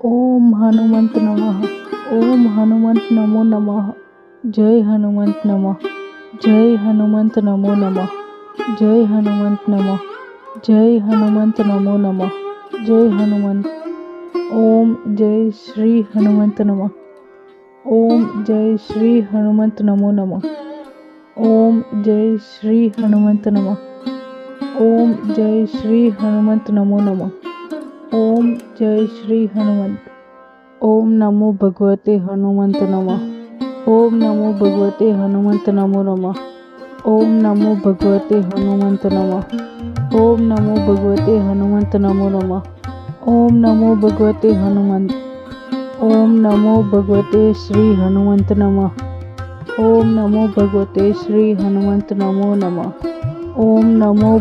ओम हनुमंत नमः। ओम हनुमंत नमो नमः। जय हनुमंत नमः। जय हनुमंत नमो नमः। जय हनुमंत नमः। जय हनुमंत नमो नमः। जय हनुमंत। ओम जय श्री हनुमंत नमः। ओम जय श्री हनुमंत नमो नमः। ओम जय श्री हनुमंत नमः। ओम जय श्री हनुमंत नमो नमः। ओम जय श्री हनुमंत। ओम नमो भगवते हनुमंत नमः। ओम नमो भगवते हनुमंत नमो नमः। ओम नमो भगवते हनुमंत नमः। ओम नमो भगवते हनुमंत नमो नमः। ओम नमो भगवते हनुमंत। ओम नमो भगवते श्री हनुमंत नमः। ओम नमो भगवते श्री हनुमंत नमो नमः। ओम नमो